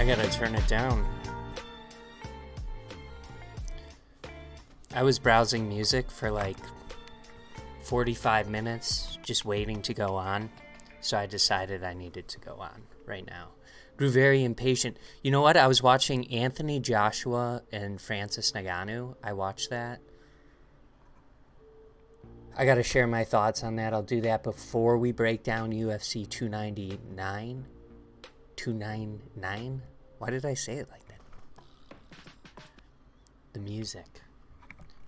I gotta turn it down. I was browsing music for like 45 minutes, just waiting to go on. So I decided I needed to go on right now. Grew very impatient. You know what? I was watching Anthony Joshua and Francis Ngannou. I watched that. I gotta share my thoughts on that. I'll do that before we break down UFC 299. 299? Why did I say it like that? The music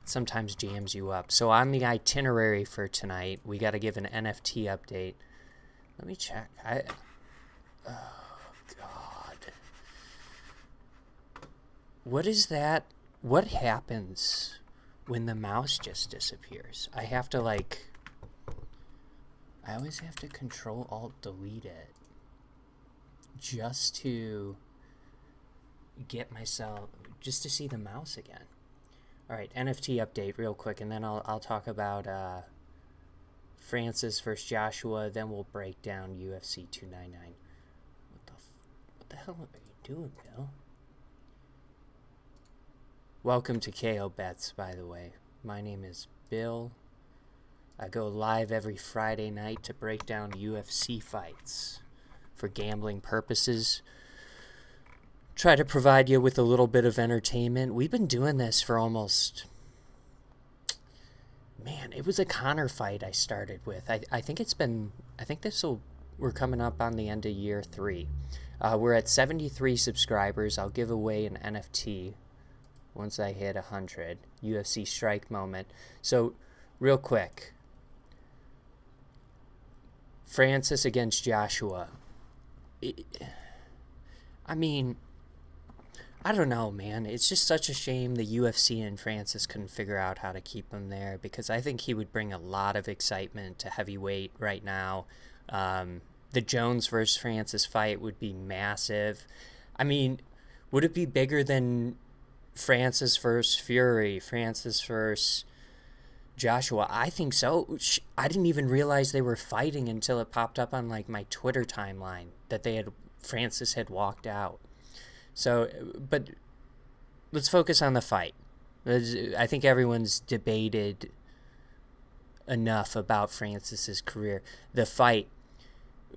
sometimes jams you up. So on the itinerary for tonight, we got to give an NFT update. Let me check. Oh, God. What is that? What happens when the mouse just disappears? I always have to Control-Alt-Delete it just to get myself, just to see the mouse again. All right, NFT update real quick, and then I'll talk about Francis versus Joshua. Then we'll break down UFC 299. What the hell are you doing, Bill? Welcome to KO Bets, by the way. My name is Bill. I go live every Friday night to break down UFC fights for gambling purposes. Try to provide you with a little bit of entertainment. We've been doing this for almost... Man, it was a Connor fight I started with. I think we're coming up on the end of year 3. We're at 73 subscribers. I'll give away an NFT once I hit 100. UFC strike moment. So, real quick. Francis against Joshua. I don't know, man. It's just such a shame the UFC and Francis couldn't figure out how to keep him there, because I think he would bring a lot of excitement to heavyweight right now. The Jones versus Francis fight would be massive. I mean, would it be bigger than Francis versus Fury, Francis versus Joshua? I think so. I didn't even realize they were fighting until it popped up on like my Twitter timeline that Francis had walked out. So, but let's focus on the fight. I think everyone's debated enough about Francis's career. The fight,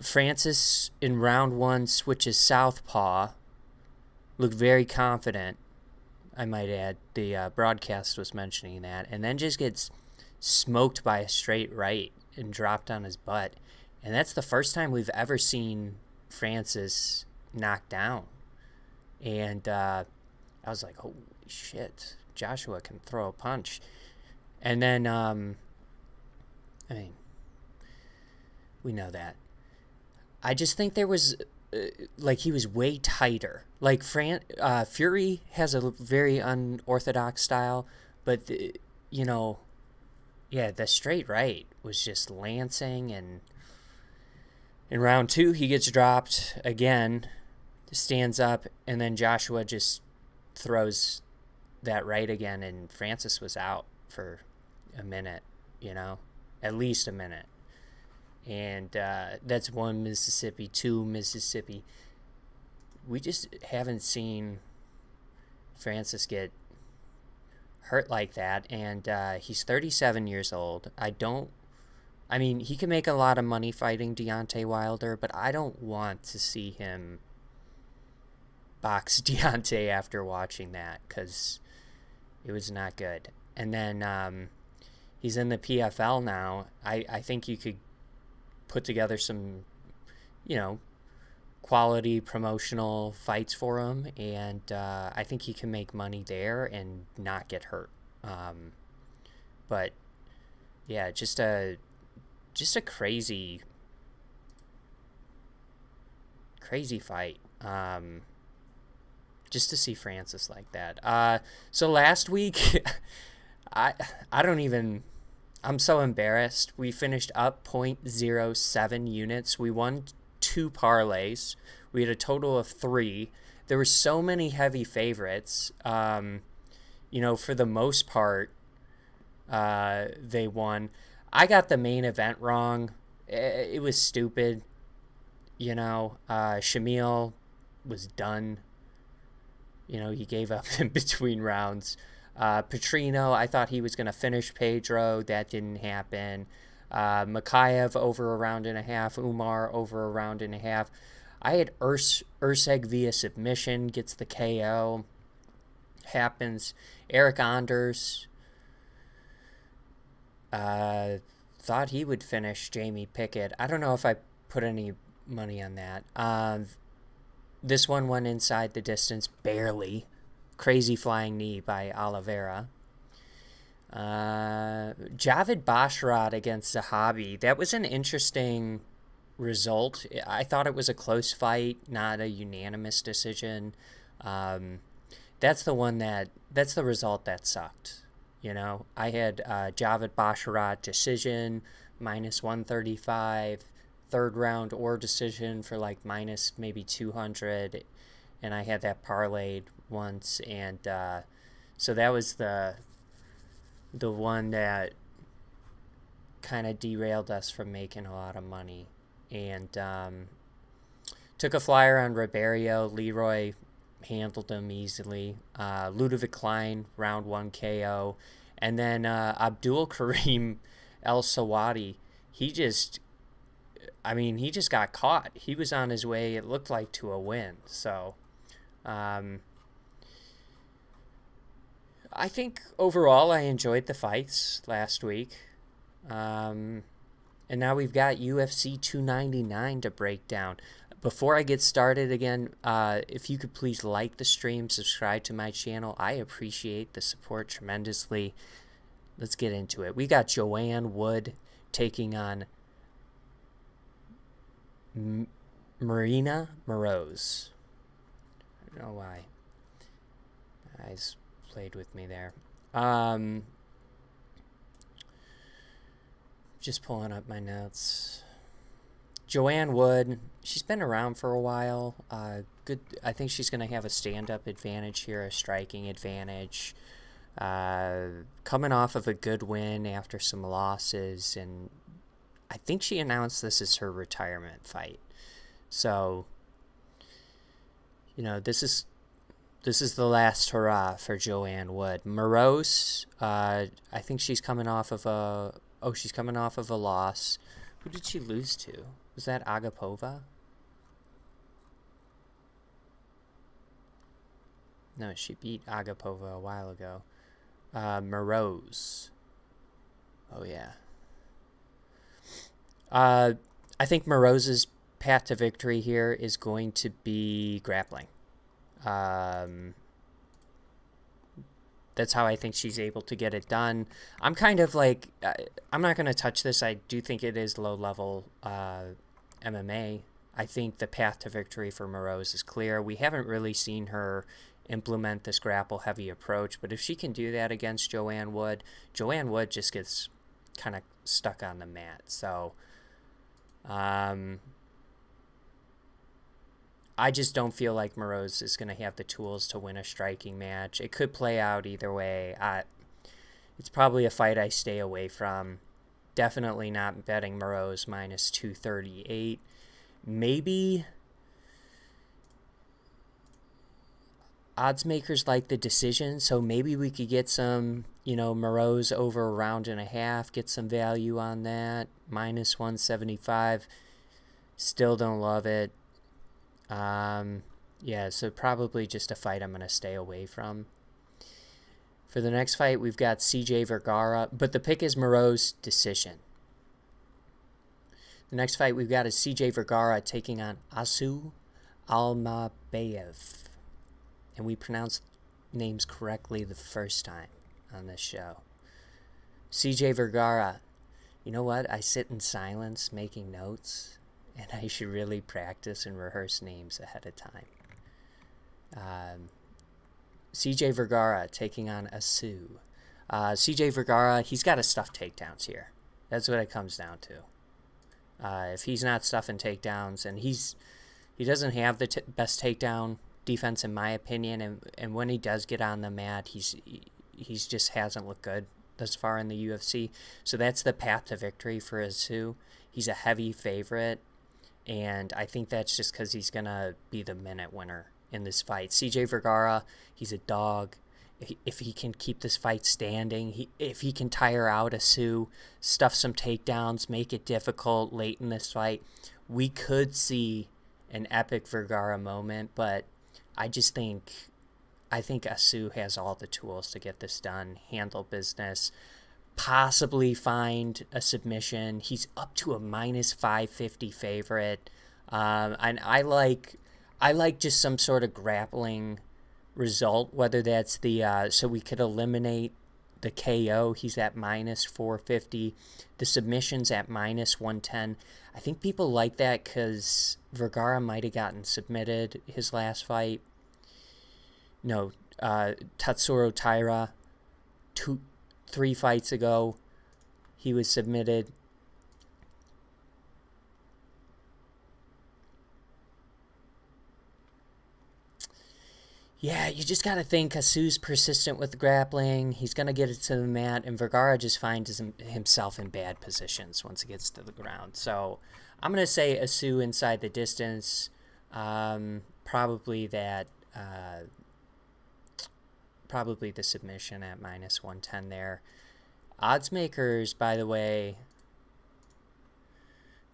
Francis in round 1 switches southpaw, looked very confident, I might add. The broadcast was mentioning that, and then just gets smoked by a straight right and dropped on his butt. And that's the first time we've ever seen Francis knocked down. And I was like, holy shit, Joshua can throw a punch. And then, we know that. I just think there was, he was way tighter. Like, Fury has a very unorthodox style, but, the straight right was just lancing. And in round 2, he gets dropped again, stands up, and then Joshua just throws that right again, and Francis was out for a minute, at least a minute. And that's 1 Mississippi, 2 Mississippi. We just haven't seen Francis get hurt like that, and he's 37 years old. He can make a lot of money fighting Deontay Wilder, but I don't want to see him box Deontay after watching that, because it was not good. And then he's in the PFL now. I think you could put together some, quality promotional fights for him, and I think he can make money there and not get hurt. But yeah, just a crazy fight. Just to see Francis like that. So last week, I'm so embarrassed. We finished up 0.07 units. We won 2 parlays. We had a total of 3. There were so many heavy favorites. For the most part, they won. I got the main event wrong. It was stupid. Shamil was done. You know, he gave up in between rounds. Petrino, I thought he was going to finish Pedro. That didn't happen. Makayev over a round and a half. Umar over a round and a half. I had Urseg via submission, gets the KO. Happens. Eric Anders, thought he would finish Jamie Pickett. I don't know if I put any money on that. This one went inside the distance, barely. Crazy flying knee by Oliveira. Javid Basharat against Zahabi. That was an interesting result. I thought it was a close fight, not a unanimous decision. That's the result that sucked. You know, I had Javid Basharat decision minus 135, third round or decision for like minus maybe 200, and I had that parlayed once, and so that was the one that kind of derailed us from making a lot of money. And took a flyer on Ribeiro. Leroy handled him easily. Ludovic Klein, round 1 KO. And then Abdul Karim El Sawadi, he just got caught. He was on his way, it looked like, to a win. So I think overall I enjoyed the fights last week. And now we've got UFC 299 to break down. Before I get started again, if you could please like the stream, subscribe to my channel. I appreciate the support tremendously. Let's get into it. We got Joanne Wood taking on Marina Moroz. I don't know why. My eyes played with me there. Just pulling up my notes. Joanne Wood, she's been around for a while. Good. I think she's going to have a stand-up advantage here, a striking advantage. Coming off of a good win after some losses, and I think she announced this is her retirement fight. So, you know, this is the last hurrah for Joanne Wood. Moroz, I think she's coming off of a loss. Who did she lose to? Was that Agapova? No, she beat Agapova a while ago. Moroz. Oh, yeah. I think Moroz's path to victory here is going to be grappling. That's how I think she's able to get it done. I'm kind of like, I'm not going to touch this. I do think it is low-level MMA. I think the path to victory for Moroz is clear. We haven't really seen her implement this grapple-heavy approach, but if she can do that against Joanne Wood just gets kind of stuck on the mat. So, I just don't feel like Moroz is going to have the tools to win a striking match. It could play out either way. It's probably a fight I stay away from. Definitely not betting Moroz minus 238. Maybe odds makers like the decision, so maybe we could get some, Moroz over a round and a half, get some value on that. Minus 175. Still don't love it. Yeah, so probably just a fight I'm going to stay away from. For the next fight, we've got CJ Vergara, but the pick is Moroz decision. The next fight we've got is CJ Vergara taking on Asu Almabayev. And we pronounced names correctly the first time on this show. CJ Vergara, you know what? I sit in silence making notes, and I should really practice and rehearse names ahead of time. CJ Vergara taking on Asu. CJ Vergara, he's got to stuff takedowns here. That's what it comes down to. If he's not stuffing takedowns, and he doesn't have the best takedown defense in my opinion, and when he does get on the mat, he's just hasn't looked good thus far in the UFC. So that's the path to victory for Asu. He's a heavy favorite. And I think that's just because he's going to be the minute winner in this fight. CJ Vergara, he's a dog. If he can keep this fight standing, if he can tire out a Sue, stuff some takedowns, make it difficult late in this fight, we could see an epic Vergara moment. But I just think Asu has all the tools to get this done, handle business, possibly find a submission. He's up to a minus 550 favorite. And I like just some sort of grappling result, whether that's the so we could eliminate the KO. He's at minus 450. The submission's at minus 110. I think people like that because Vergara might have gotten submitted his last fight. No, Tatsuro Taira, 3 fights ago, he was submitted. Yeah, you just got to think Asu's persistent with the grappling. He's going to get it to the mat, and Vergara just finds himself in bad positions once he gets to the ground. So I'm going to say Asu inside the distance. Probably the submission at minus 110 there. Odds makers, by the way,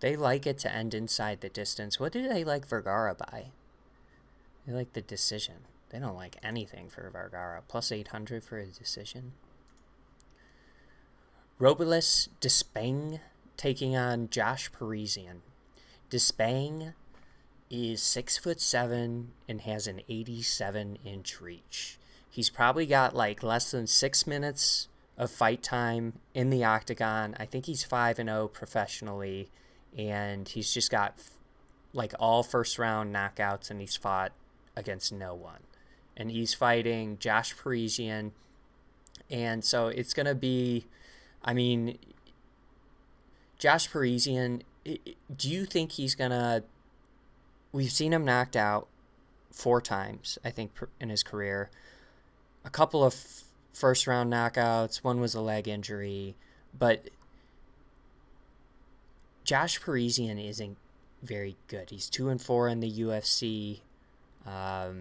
they like it to end inside the distance. What do they like Vergara by? They like the decision. They don't like anything for Vergara. Plus 800 for a decision. Robles Despang taking on Josh Parisian. Despang is 6'7" and has an 87-inch reach. He's probably got like less than 6 minutes of fight time in the octagon. I think he's 5-0 professionally, and he's just got like all first round knockouts, and he's fought against no one. And he's fighting Josh Parisian, and so it's going to be, I mean, Josh Parisian, do you think he's going to, we've seen him knocked out 4 times, I think, in his career. A couple of first round knockouts, one was a leg injury, but Josh Parisian isn't very good. He's 2-4 in the UFC. I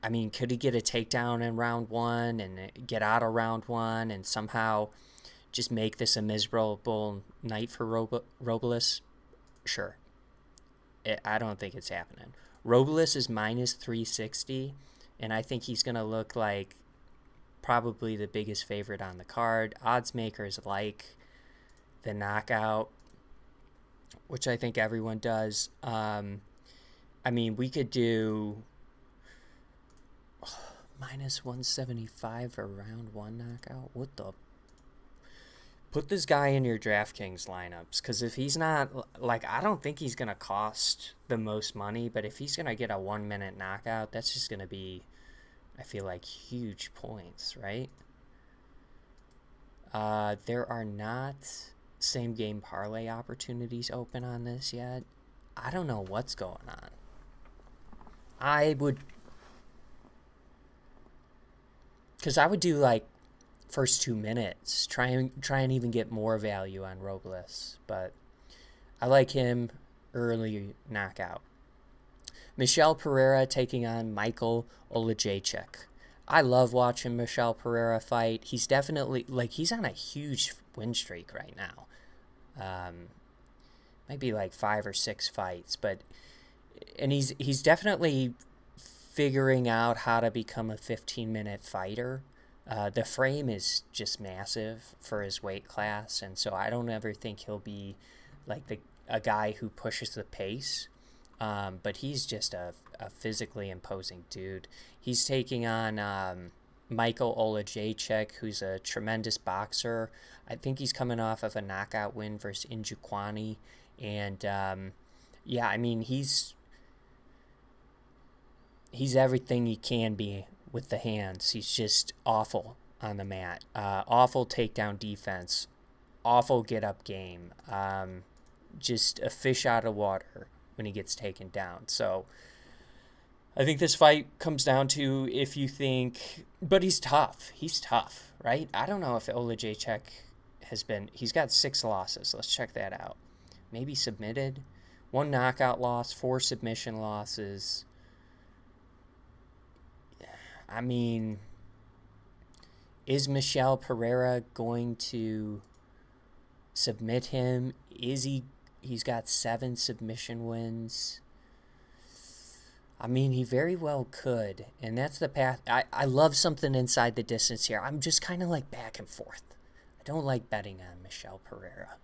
mean, could he get a takedown in round 1 and get out of round 1 and somehow just make this a miserable night for Robles? Sure. I don't think it's happening. Robles is minus 360, and I think he's going to look like probably the biggest favorite on the card. Odds makers like the knockout, which I think everyone does. I mean, we could do minus 175 for round 1 knockout. What the? Put this guy in your Draftkings lineups, because if he's not, like, I don't think he's going to cost the most money, but if he's going to get a 1-minute knockout, that's just going to be, I feel like, huge points, right? There are not same game parlay opportunities open on this yet. I don't know what's going on. I would do like first 2 minutes, try and even get more value on Robles, but I like him early knockout. Michel Pereira taking on Michael Olajaychuk. I love watching Michel Pereira fight. He's definitely, like, he's on a huge win streak right now. Might be like 5 or 6 fights, and he's definitely figuring out how to become a 15-minute fighter. The frame is just massive for his weight class, and so I don't ever think he'll be like a guy who pushes the pace. But he's just a physically imposing dude. He's taking on Michael Olajaychuk, who's a tremendous boxer. I think he's coming off of a knockout win versus Ngannou, and yeah, I mean he's everything he can be with the hands. He's just awful on the mat. Awful takedown defense. Awful get-up game. Just a fish out of water when he gets taken down. So I think this fight comes down to if you think... But he's tough. He's tough, right? I don't know if Olajaychuk has been... He's got 6 losses. Let's check that out. maybe submitted. 1 knockout loss, 4 submission losses. I mean, is Michel Pereira going to submit him? He's got 7 submission wins. I mean, he very well could, and that's the path. I love something inside the distance here. I'm just kind of like back and forth. I don't like betting on Michel Pereira,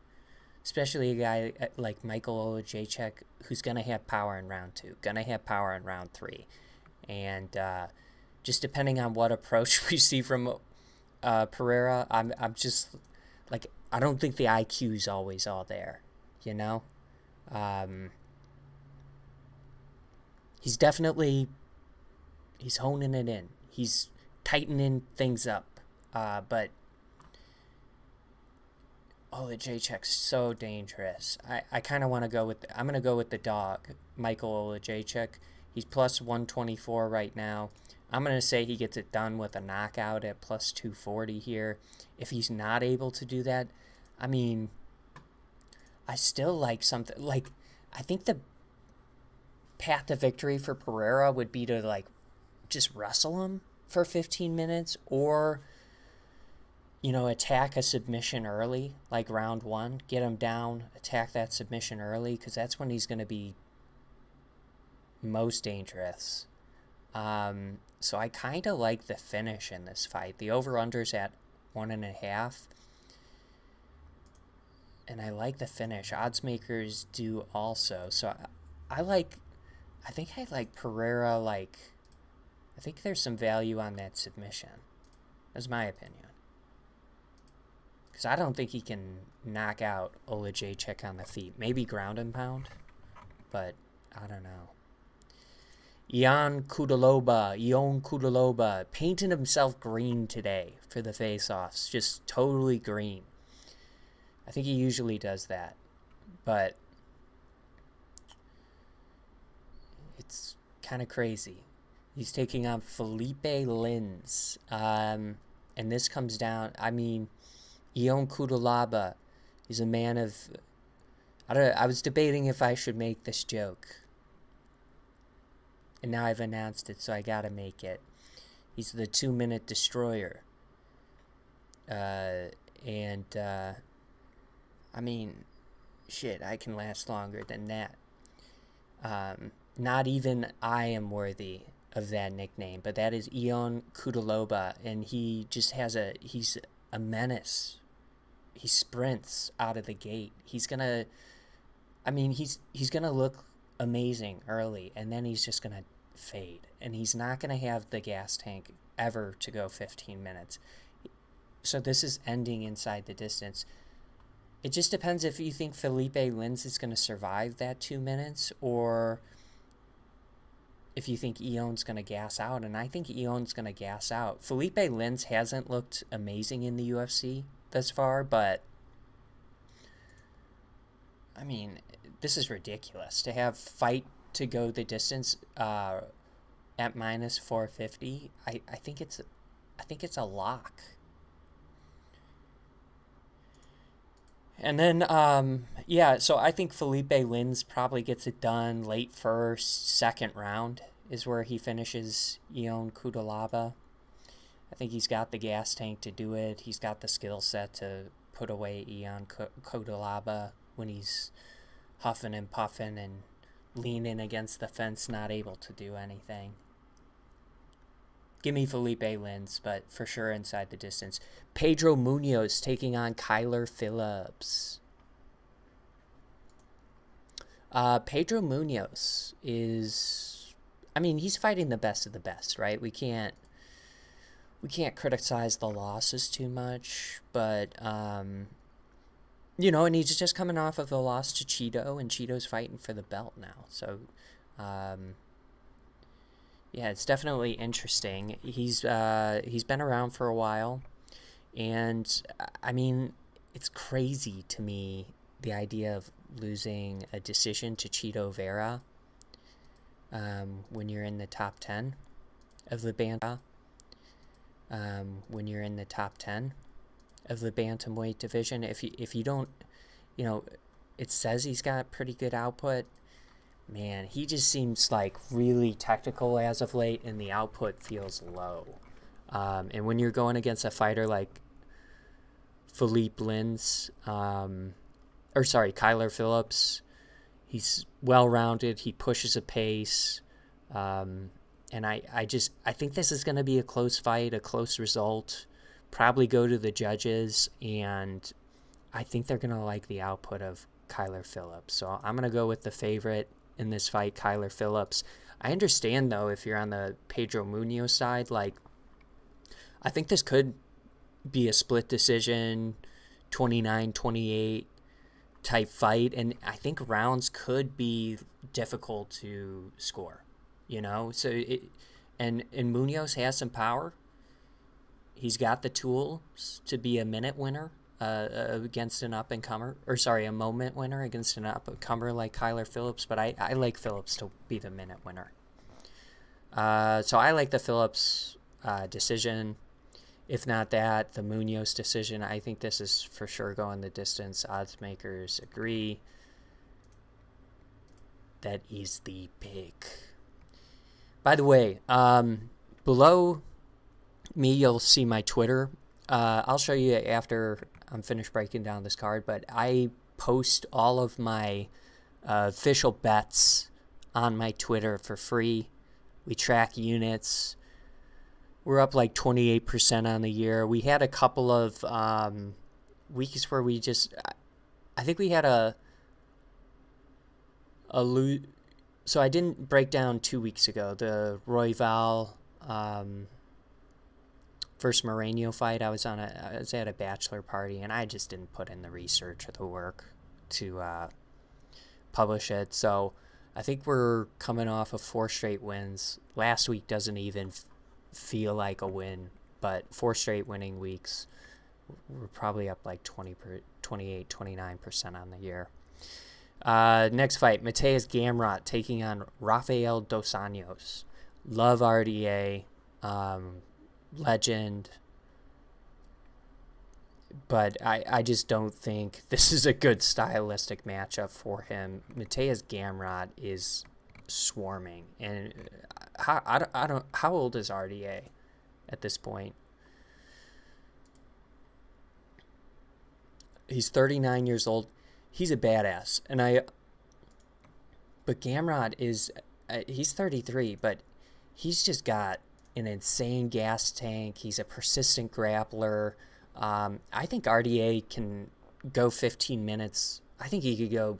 especially a guy like Michael Olajaychuk, who's going to have power in round 2, going to have power in round 3. And just depending on what approach we see from Pereira, I'm just like, I don't think the IQ is always all there, you know? He's definitely, he's honing it in. He's tightening things up. But Olajaychuk's so dangerous. I kind of want to go with, I'm going to go with the dog, Michael Olajaychuk. He's plus 124 right now. I'm going to say he gets it done with a knockout at plus 240 here. If he's not able to do that, I mean, I still like something, like, I think the path to victory for Pereira would be to, like, just wrestle him for 15 minutes or, you know, attack a submission early, like round 1, get him down, attack that submission early, because that's when he's going to be most dangerous. So I kind of like the finish in this fight. The over-under's at 1.5. And I like the finish. Odds makers do also. So I think I like Pereira, like, I think there's some value on that submission. That's my opinion. Because I don't think he can knock out Olajaychuk on the feet. Maybe ground and pound, but I don't know. Ion Cutelaba, painting himself green today for the face-offs. Just totally green. I think he usually does that. But it's kind of crazy. He's taking on Felipe Lins. And this comes down, I mean, Ion Cutelaba, he's a man of, I was debating if I should make this joke. And now I've announced it, so I gotta make it. He's the 2-minute destroyer. I mean, shit, I can last longer than that. Not even I am worthy of that nickname, but that is Ion Cutelaba, and he just has he's a menace. He sprints out of the gate. He's gonna look amazing early, and then he's just gonna fade, and he's not gonna have the gas tank ever to go 15 minutes. So this is ending inside the distance. It just depends if you think Felipe Lins is going to survive that 2 minutes, or if you think Ion's going to gas out, and I think Ion's going to gas out. Felipe Lins hasn't looked amazing in the UFC thus far, but I mean, this is ridiculous to have fight to go the distance at minus 450. I think it's a lock. And then, so I think Felipe Lins probably gets it done late first, second round is where he finishes Ion Cutelaba. I think he's got the gas tank to do it. He's got the skill set to put away Ion Cutelaba when he's huffing and puffing and leaning against the fence, not able to do anything. Give me Felipe Lins, but for sure inside the distance. Pedro Munoz taking on Kyler Phillips. Pedro Munoz is, I mean, he's fighting the best of the best, right? We can't criticize the losses too much, but you know, and he's just coming off of a loss to Cheeto, and Cheeto's fighting for the belt now. So, yeah, it's definitely interesting. He's been around for a while, and I mean, it's crazy to me, the idea of losing a decision to Cheeto Vera when you're in the top 10 of the bantamweight division. If you don't, you know, it says he's got pretty good output. Man, he just seems like really technical as of late, and the output feels low. And when you're going against a fighter like Philippe Lins, Kyler Phillips, he's well-rounded. He pushes a pace. And I think this is going to be a close fight, a close result. Probably go to the judges, and I think they're going to like the output of Kyler Phillips. So I'm going to go with the favorite in this fight, Kyler Phillips. I understand, though, if you're on the Pedro Munoz side, like, I think this could be a split decision, 29-28 type fight, and I think rounds could be difficult to score, and Munoz has some power. He's got the tools to be a minute winner against an up-and-comer, a moment winner against an up-and-comer like Kyler Phillips, but I like Phillips to be the minute winner. So I like the Phillips decision. If not that, the Munoz decision. I think this is for sure going the distance. Odds makers agree that is the pick. By the way, below me, you'll see my Twitter. I'll show you after I'm finished breaking down this card, but I post all of my official bets on my Twitter for free. We track units. We're up like 28% on the year. We had a couple of weeks where we just, I think we had a lose. So I didn't break down 2 weeks ago the Royval versus Moreno fight. I was at a bachelor party, and I just didn't put in the research or the work to publish it. So I think we're coming off of 4 straight wins. Last week doesn't even feel like a win, but 4 straight winning weeks. We're probably up like 28, 29% on the year. Next fight, Mateus Gamrot taking on Rafael Dos Anjos. Love RDA, legend, but I just don't think this is a good stylistic matchup for him. Mateus Gamrot is swarming, and how old is RDA at this point? He's 39 years old. He's a badass, but Gamrot is he's 33, but he's just got an insane gas tank. He's a persistent grappler. I think RDA can go 15 minutes. I think he could go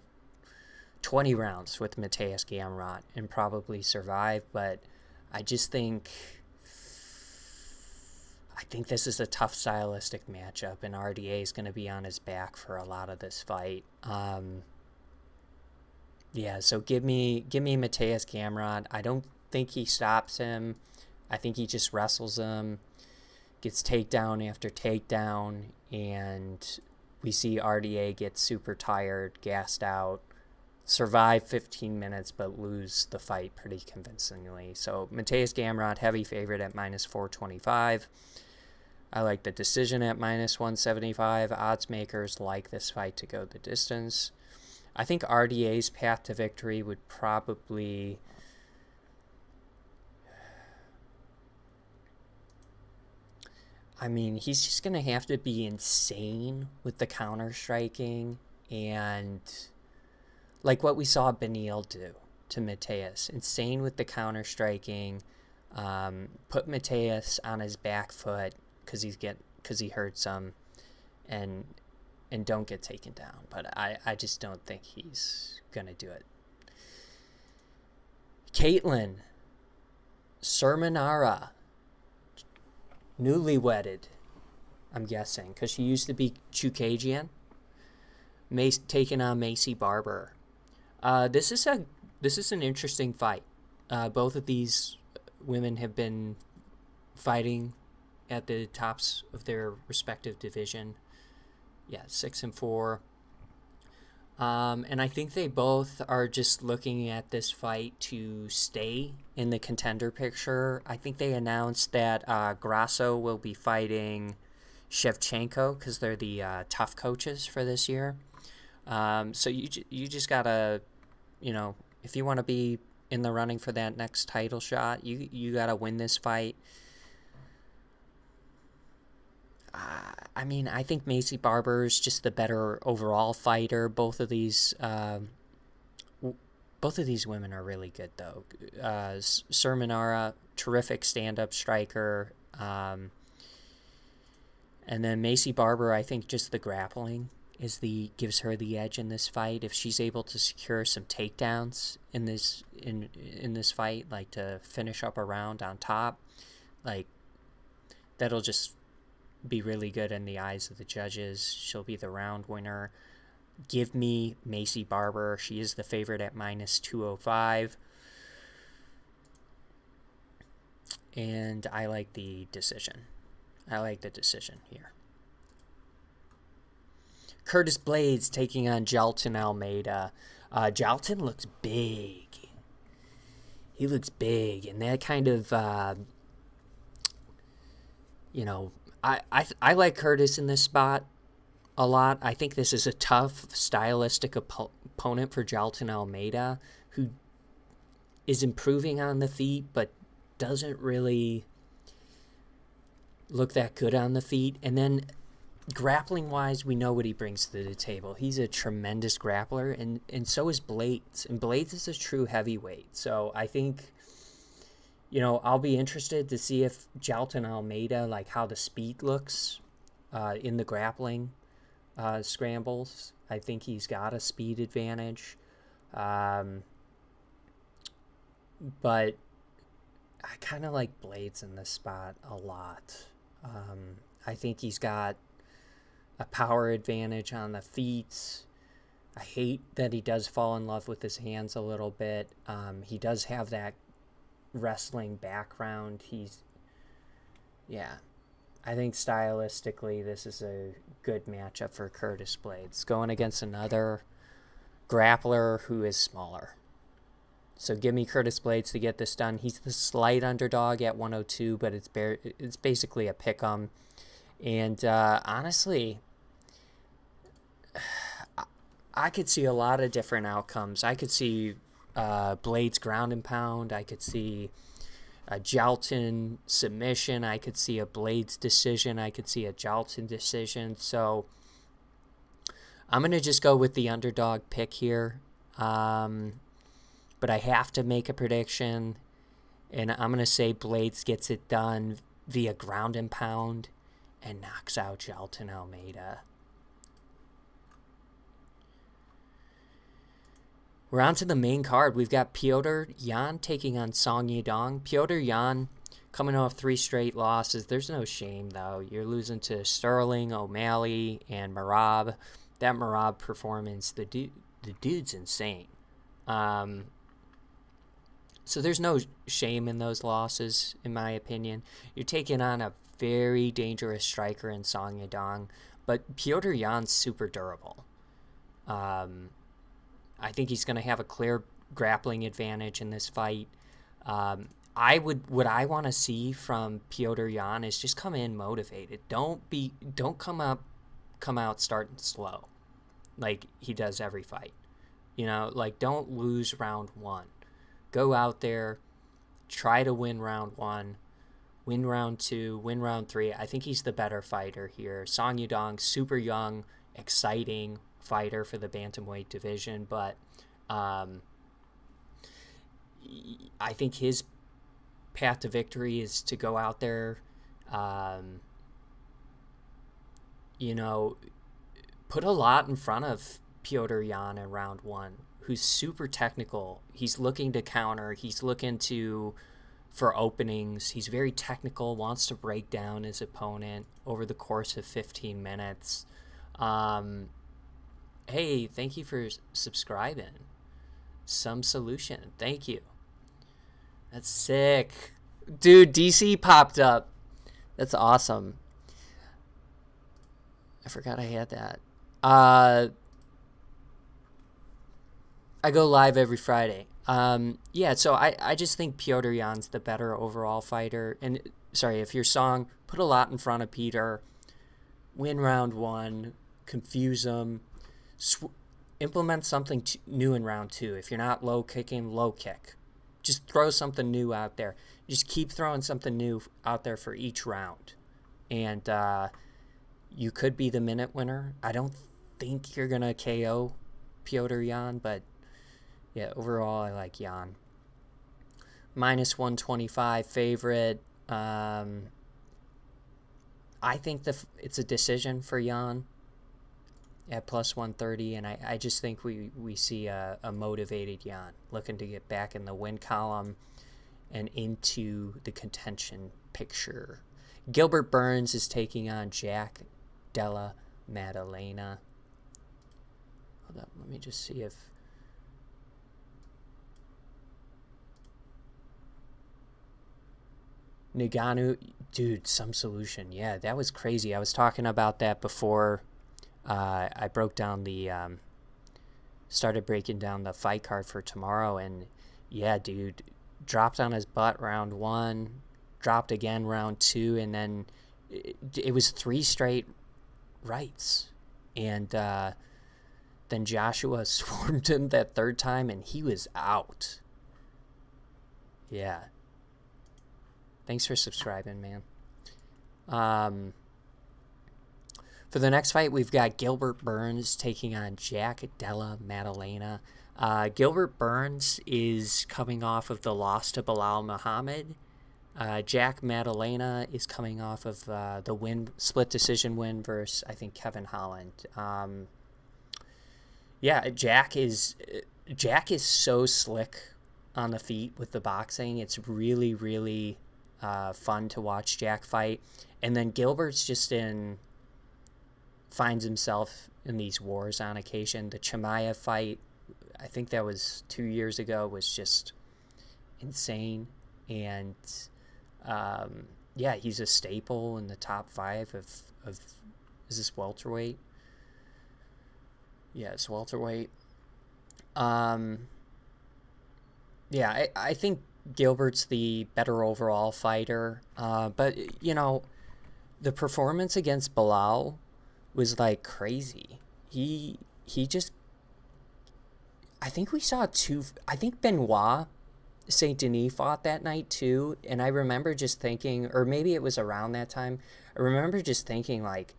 20 rounds with Mateus Gamrot and probably survive, but I think this is a tough stylistic matchup, and RDA is going to be on his back for a lot of this fight. So give me Mateus Gamrot. I don't think he stops him. I think he just wrestles him, gets takedown after takedown, and we see RDA get super tired, gassed out, survive 15 minutes, but lose the fight pretty convincingly. So Mateus Gamrot, heavy favorite at -425. I like the decision at -175. Odds makers like this fight to go the distance. I think RDA's path to victory would probably... he's just going to have to be insane with the counter-striking, and like what we saw Beneil do to Mateus. Insane with the counter-striking. Put Mateus on his back foot because he hurts him, and don't get taken down. But I just don't think he's going to do it. Caitlin Sermonara, newlywed, I'm guessing, because she used to be Chukagian, taking on Macy Barber. This is an interesting fight. Both of these women have been fighting at the tops of their respective division. 6-4. And I think they both are just looking at this fight to stay in the contender picture. I think they announced that Grasso will be fighting Shevchenko because they're the tough coaches for this year. So you just gotta, if you want to be in the running for that next title shot, you gotta win this fight. I mean, I think Macy Barber is just the better overall fighter. Both of these women are really good, though. Sermonara, terrific stand-up striker. And then Macy Barber, I think just the grappling gives her the edge in this fight. If she's able to secure some takedowns in this fight, like to finish up a round on top, like that'll just be really good in the eyes of the judges. She'll be the round winner. Give me Macy Barber. She is the favorite at -205. And I like the decision. Here. Curtis Blades taking on Jailton Almeida. Jailton looks big. He looks big, and that kind of, I like Curtis in this spot a lot. I think this is a tough stylistic opponent for Jailton Almeida, who is improving on the feet, but doesn't really look that good on the feet. And then grappling-wise, we know what he brings to the table. He's a tremendous grappler, and so is Blades. And Blades is a true heavyweight. So I think, I'll be interested to see if Jailton Almeida, like how the speed looks in the grappling scrambles. I think he's got a speed advantage. But I kind of like Blades in this spot a lot. I think he's got a power advantage on the feet. I hate that he does fall in love with his hands a little bit. He does have that wrestling background. I think stylistically this is a good matchup for Curtis Blades, going against another grappler who is smaller. So give me Curtis Blades to get this done. He's the slight underdog at 102, but it's basically a pick-em. And honestly, I could see a lot of different outcomes. I could see Blades ground and pound. I could see a Jailton submission. I could see a Blades decision. I could see a Jailton decision. So I'm going to just go with the underdog pick here. But I have to make a prediction, and I'm going to say Blades gets it done via ground and pound and knocks out Jailton Almeida. We're on to the main card. We've got Petr Yan taking on Song Yadong. Petr Yan coming off 3 straight losses. There's no shame, though. You're losing to Sterling, O'Malley, and Merab. That Merab performance, the dude's insane. So there's no shame in those losses, in my opinion. You're taking on a very dangerous striker in Song Yadong, but Petr Yan's super durable. I think he's going to have a clear grappling advantage in this fight. What I want to see from Petr Yan is just come in motivated. Don't come out starting slow, like he does every fight. Don't lose round 1. Go out there, try to win round 1, win round 2, win round 3. I think he's the better fighter here. Song Yadong, super young, exciting fighter for the bantamweight division, but I think his path to victory is to go out there, put a lot in front of Petr Yan in round 1. Who's super technical. He's looking to counter. He's looking for openings. He's very technical, wants to break down his opponent over the course of 15 minutes. Hey, thank you for subscribing. Some Solution. Thank you. That's sick. Dude, DC popped up. That's awesome. I forgot I had that. I go live every Friday. So I just think Petr Yan's the better overall fighter. And, if you're Song, put a lot in front of Peter. Win round 1. Confuse him. implement something new in round 2. If you're not low kicking, low kick. Just throw something new out there. Just keep throwing something new out there for each round. And you could be the minute winner. I don't think you're going to KO Petr Yan, but yeah, overall I like Yan. Minus 125 favorite. I think it's a decision for Yan at plus 130, and I just think we see a motivated Yan looking to get back in the win column and into the contention picture. Gilbert Burns is taking on Jack Della Maddalena. Hold up, let me just see if... Ngannou, dude, some solution. Yeah, that was crazy. I was talking about that before I broke down started breaking down the fight card for tomorrow, and yeah, dude, dropped on his butt round 1, dropped again round 2, and then it was 3 straight rights, and then Joshua swarmed him that 3rd time, and he was out. Yeah. Thanks for subscribing, man. For the next fight, we've got Gilbert Burns taking on Jack Della Maddalena. Gilbert Burns is coming off of the loss to Bilal Muhammad. Jack Maddalena is coming off of the split decision win versus, I think, Kevin Holland. Yeah, Jack is so slick on the feet with the boxing. It's really, really fun to watch Jack fight. And then Gilbert's finds himself in these wars on occasion. The Chimaev fight, I think that was 2 years ago, was just insane. And yeah, he's a staple in the top 5 of is this welterweight? Yeah, it's welterweight. Yeah, I think Gilbert's the better overall fighter. But, the performance against Bilal was like crazy. He just, I think we saw I think Benoit Saint Denis fought that night too, and I remember just thinking, or maybe it was around that time, I remember just thinking like,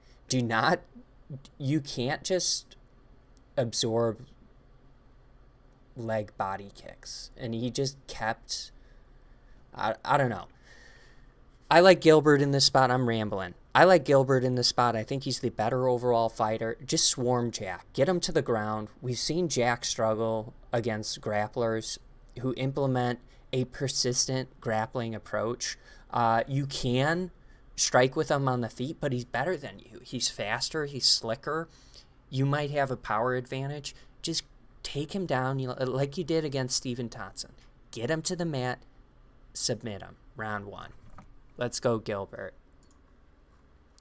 you can't just absorb leg body kicks. And he just kept, I don't know. I like Gilbert in this spot. I'm rambling. I like Gilbert in this spot. I think he's the better overall fighter. Just swarm Jack. Get him to the ground. We've seen Jack struggle against grapplers who implement a persistent grappling approach. You can strike with him on the feet, but he's better than you. He's faster. He's slicker. You might have a power advantage. Just take him down like you did against Stephen Thompson. Get him to the mat. Submit him. Round 1. Let's go, Gilbert.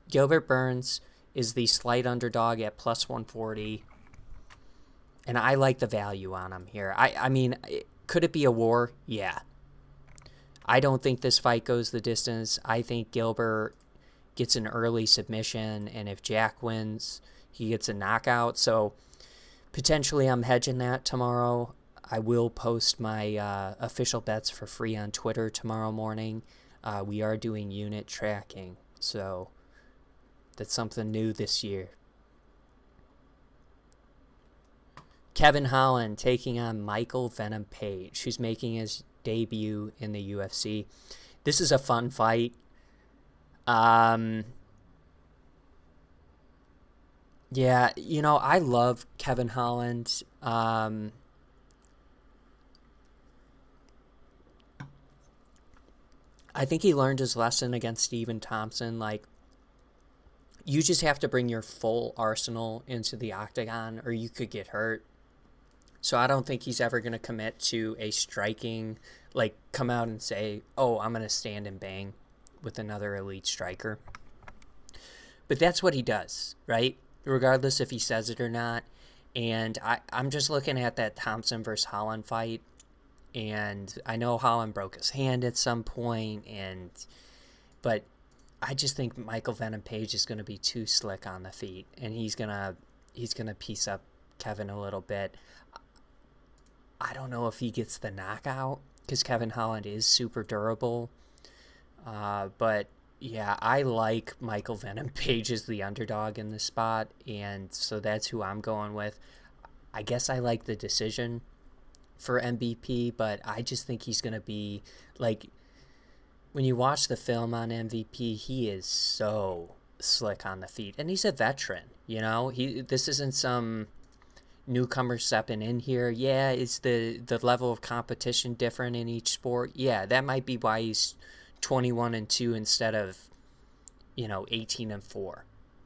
Gilbert Burns is the slight underdog at plus 140. And I like the value on him here. I mean, could it be a war? Yeah. I don't think this fight goes the distance. I think Gilbert gets an early submission, and if Jack wins, he gets a knockout. So potentially I'm hedging that tomorrow. I will post my official bets for free on Twitter tomorrow morning. We are doing unit tracking, so that's something new this year. Kevin Holland taking on Michael Venom Page, who's making his debut in the UFC. This is a fun fight. Yeah, I love Kevin Holland. I think he learned his lesson against Stephen Thompson. Like, you just have to bring your full arsenal into the octagon or you could get hurt. So I don't think he's ever going to commit to a striking, like come out and say, oh, I'm going to stand and bang with another elite striker. But that's what he does, right? Regardless if he says it or not. And I'm just looking at that Thompson versus Holland fight. And I know Holland broke his hand at some point, but I just think Michael Venom Page is going to be too slick on the feet, and he's gonna piece up Kevin a little bit. I don't know if he gets the knockout because Kevin Holland is super durable. But yeah, I like Michael Venom Page as the underdog in this spot, and so that's who I'm going with. I guess I like the decision for MVP, but I just think he's going to be like, when you watch the film on MVP, he is so slick on the feet, and he's a veteran. This isn't some newcomer stepping in here. Yeah, is the level of competition different in each sport? Yeah, that might be why he's 21-2 instead of 18-4,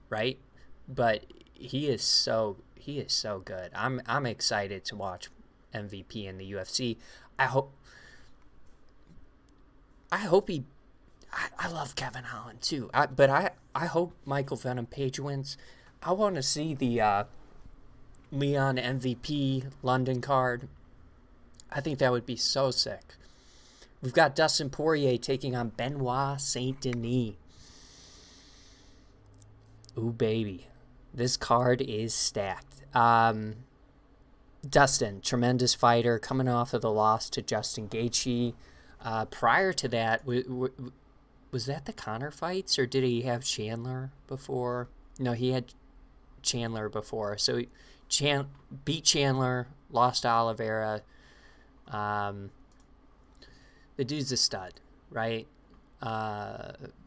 right? But he is so good. I'm excited to watch MVP in the UFC. I hope he. I love Kevin Holland too. But I hope Michael Venom Page wins. I want to see the Leon MVP London card. I think that would be so sick. We've got Dustin Poirier taking on Benoit Saint Denis. Ooh, baby. This card is stacked. Dustin, tremendous fighter, coming off of the loss to Justin Gaethje. Prior to that, was that the Conor fights, or did he have Chandler before? No, he had Chandler before. So beat Chandler, lost to Oliveira. The dude's a stud, right?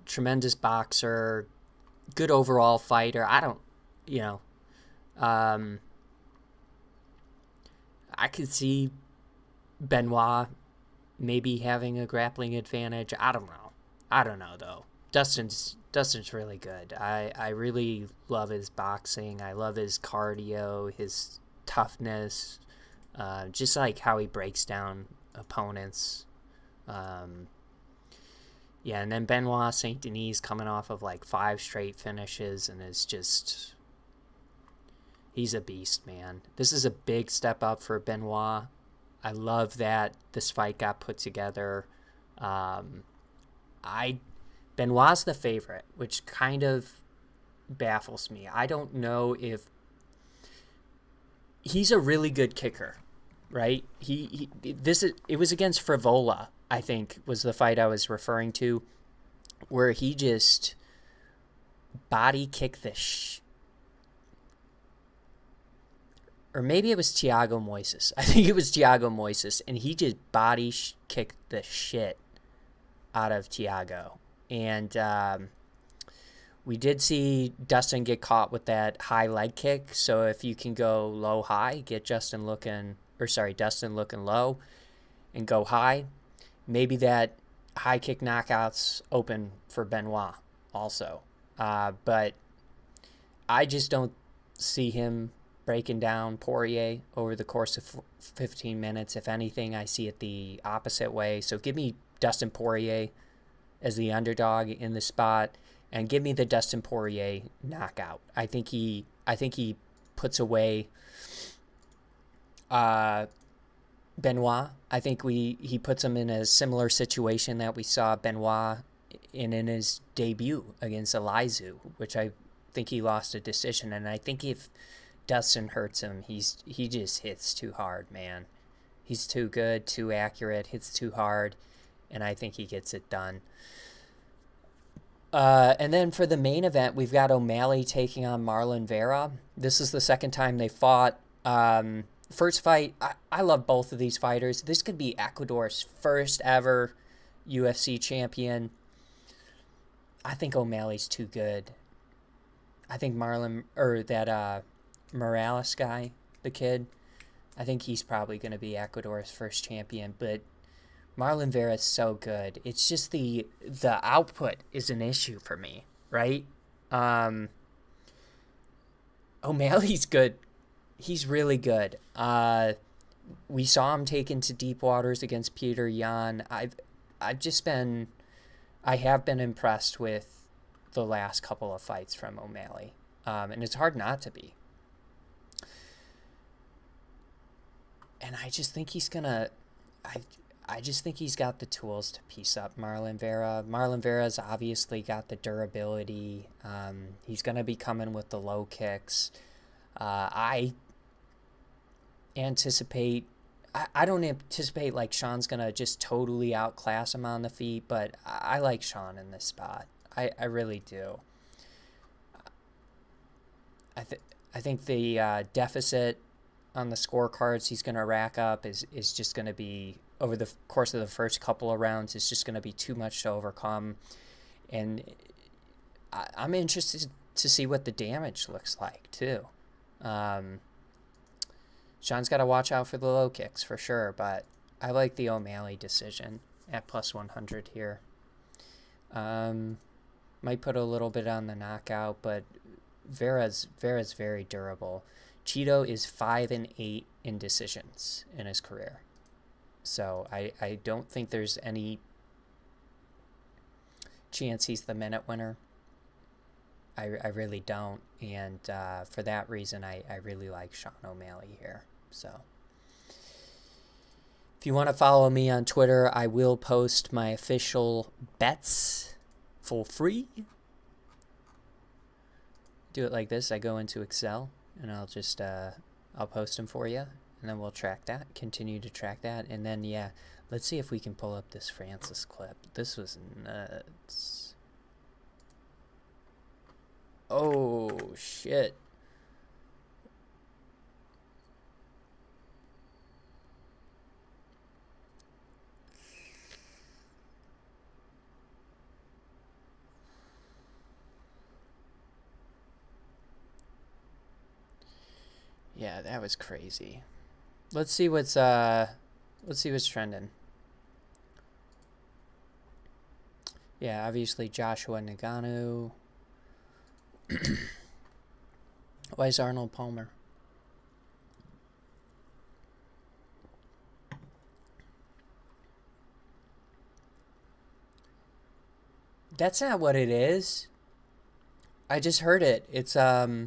Tremendous boxer, good overall fighter. I could see Benoit maybe having a grappling advantage. I don't know though. Dustin's really good. I really love his boxing. I love his cardio, his toughness, just like how he breaks down opponents. Yeah, and then Benoit Saint Denis coming off of like 5 straight finishes and is just, he's a beast, man. This is a big step up for Benoit. I love that this fight got put together. Benoit's the favorite, which kind of baffles me. I don't know if he's a really good kicker, right? It was against Frivola, I think, was the fight I was referring to, where he just body kicked or maybe it was Thiago Moises. I think it was Thiago Moises, and he just body kicked the shit out of Thiago. And we did see Dustin get caught with that high leg kick. So if you can go low high, get Dustin looking low and go high, maybe that high kick knockouts open for Benoit also. But I just don't see him breaking down Poirier over the course of 15 minutes. If anything, I see it the opposite way. So give me Dustin Poirier as the underdog in the spot, and give me the Dustin Poirier knockout. I think he puts away Benoit. I think he puts him in a similar situation that we saw Benoit in his debut against Elizu, which I think he lost a decision. And I think if Dustin hurts him, he just hits too hard, man. He's too good, too accurate, hits too hard, and I think he gets it done. And then for the main event, we've got O'Malley taking on Marlon Vera. This is the second time they fought. First fight, I love both of these fighters. This could be Ecuador's first ever UFC champion. I think O'Malley's too good. I think Morales guy, the kid, I think he's probably going to be Ecuador's first champion, but Marlon Vera is so good. It's just the output is an issue for me, right? O'Malley's good. He's really good. We saw him taken to deep waters against Peter Yan. I have been impressed with the last couple of fights from O'Malley, and it's hard not to be. And I just think he's gonna. I just think he's got the tools to piece up Marlon Vera. Marlon Vera's obviously got the durability. He's going to be coming with the low kicks. I anticipate. I don't anticipate like Sean's gonna just totally outclass him on the feet, but I like Sean in this spot. I really do. I think the deficit on the scorecards he's gonna rack up is just gonna be over the course of the first couple of rounds. It's just gonna be too much to overcome, and I'm interested to see what the damage looks like too. Sean's got to watch out for the low kicks for sure, but I like the O'Malley decision at plus 100 here. Might put a little bit on the knockout, but Vera's very durable. Cheeto is 5-8 in decisions in his career, so I don't think there's any chance he's the minute winner. I really don't, and for that reason, I really like Sean O'Malley here. So if you want to follow me on Twitter, I will post my official bets for free. Do it like this. I go into Excel, and I'll just I'll post them for you, and then we'll track that, continue to track that, and then, yeah, let's see if we can pull up this Francis clip. This was nuts. Oh, shit. Yeah, that was crazy. Let's see what's trending. Yeah, obviously Joshua Ngannou. Why is Arnold Palmer? That's not what it is. I just heard it. It's I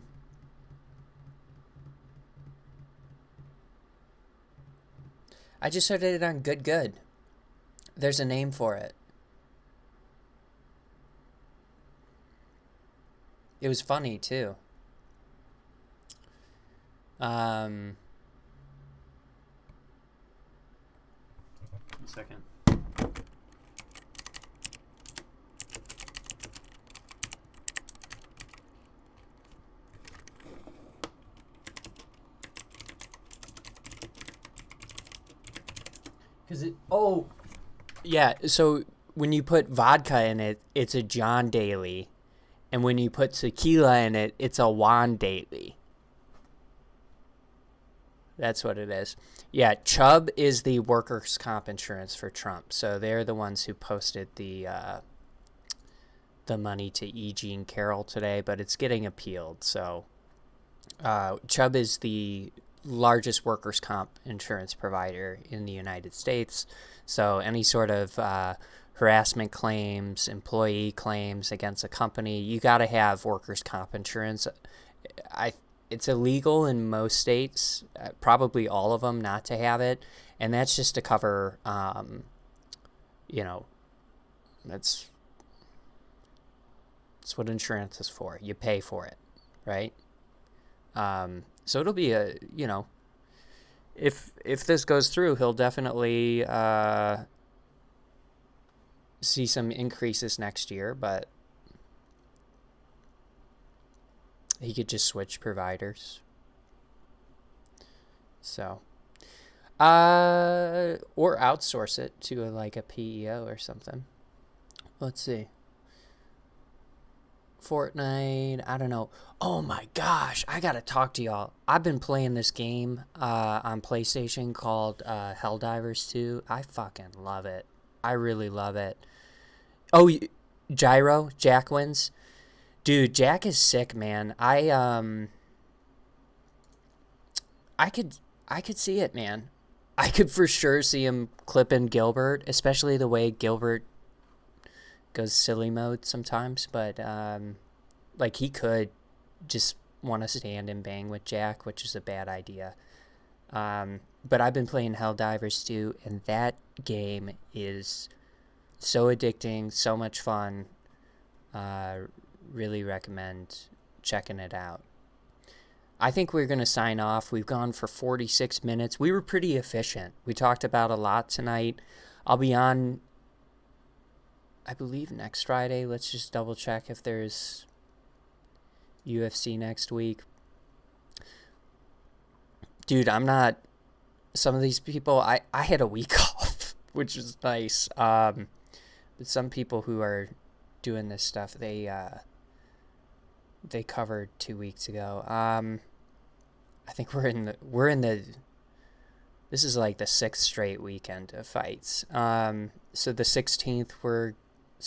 just heard it on Good. There's a name for it. It was funny too. 1 second. Yeah, so when you put vodka in it, it's a John Daly. And when you put tequila in it, it's a Juan Daly. That's what it is. Yeah, Chubb is the workers' comp insurance for Trump. So they're the ones who posted the money to E. Jean Carroll today, but it's getting appealed. So Chubb is the largest workers' comp insurance provider in the United States. So any sort of harassment claims, employee claims against a company, you got to have workers' comp insurance. It's illegal in most states, probably all of them, not to have it, and that's just to cover, that's what insurance is for. You pay for it, right? So it'll be if this goes through, he'll definitely see some increases next year, but he could just switch providers. So, or outsource it to a PEO or something. Let's see. Fortnite, I don't know. Oh my gosh, I gotta talk to y'all. I've been playing this game on PlayStation called Helldivers 2. I fucking love it. I really love it. Oh, Gyro, Jack wins. Dude, Jack is sick, man. I could see it, man. I could for sure see him clipping Gilbert, especially the way Gilbert goes silly mode sometimes, but he could just want to stand and bang with Jack, which is a bad idea. But I've been playing Helldivers 2, and that game is so addicting, so much fun. Really recommend checking it out. I think we're going to sign off. We've gone for 46 minutes. We were pretty efficient. We talked about a lot tonight. I'll be on, I believe, next Friday. Let's just double check if there's UFC next week. Dude, I'm not... Some of these people, I had a week off, which was nice. But some people who are doing this stuff, they covered 2 weeks ago. I think we're in the this is like the 6th straight weekend of fights. So the 16th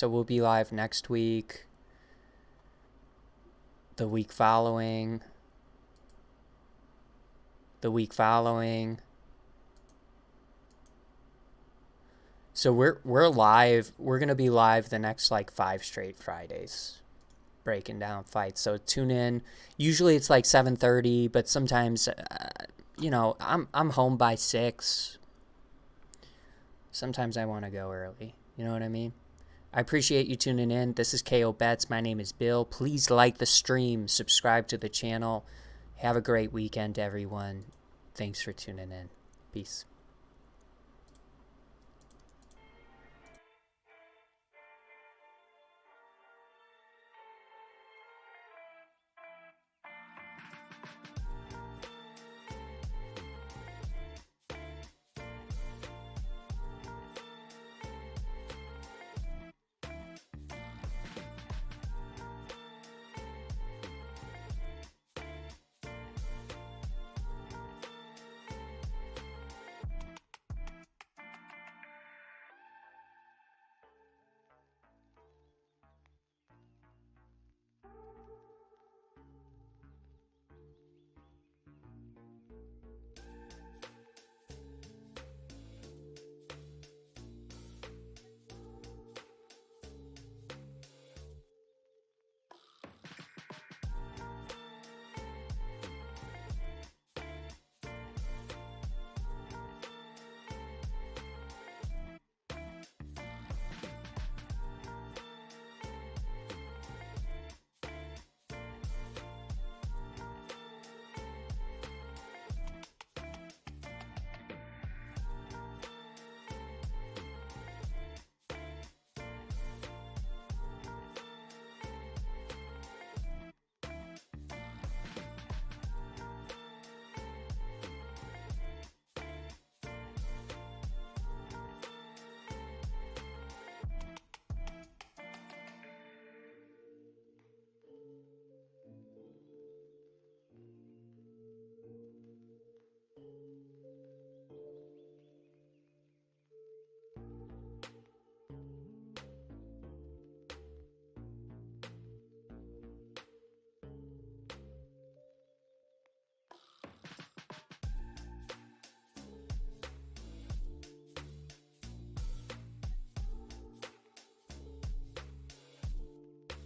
we'll be live next week. The week following. So we're live. We're gonna be live the next like 5 straight Fridays, breaking down fights. So tune in. Usually it's like 7:30, but sometimes, I'm home by 6. Sometimes I want to go early. You know what I mean? I appreciate you tuning in. This is KO Bets. My name is Bill. Please like the stream, subscribe to the channel. Have a great weekend, everyone. Thanks for tuning in. Peace.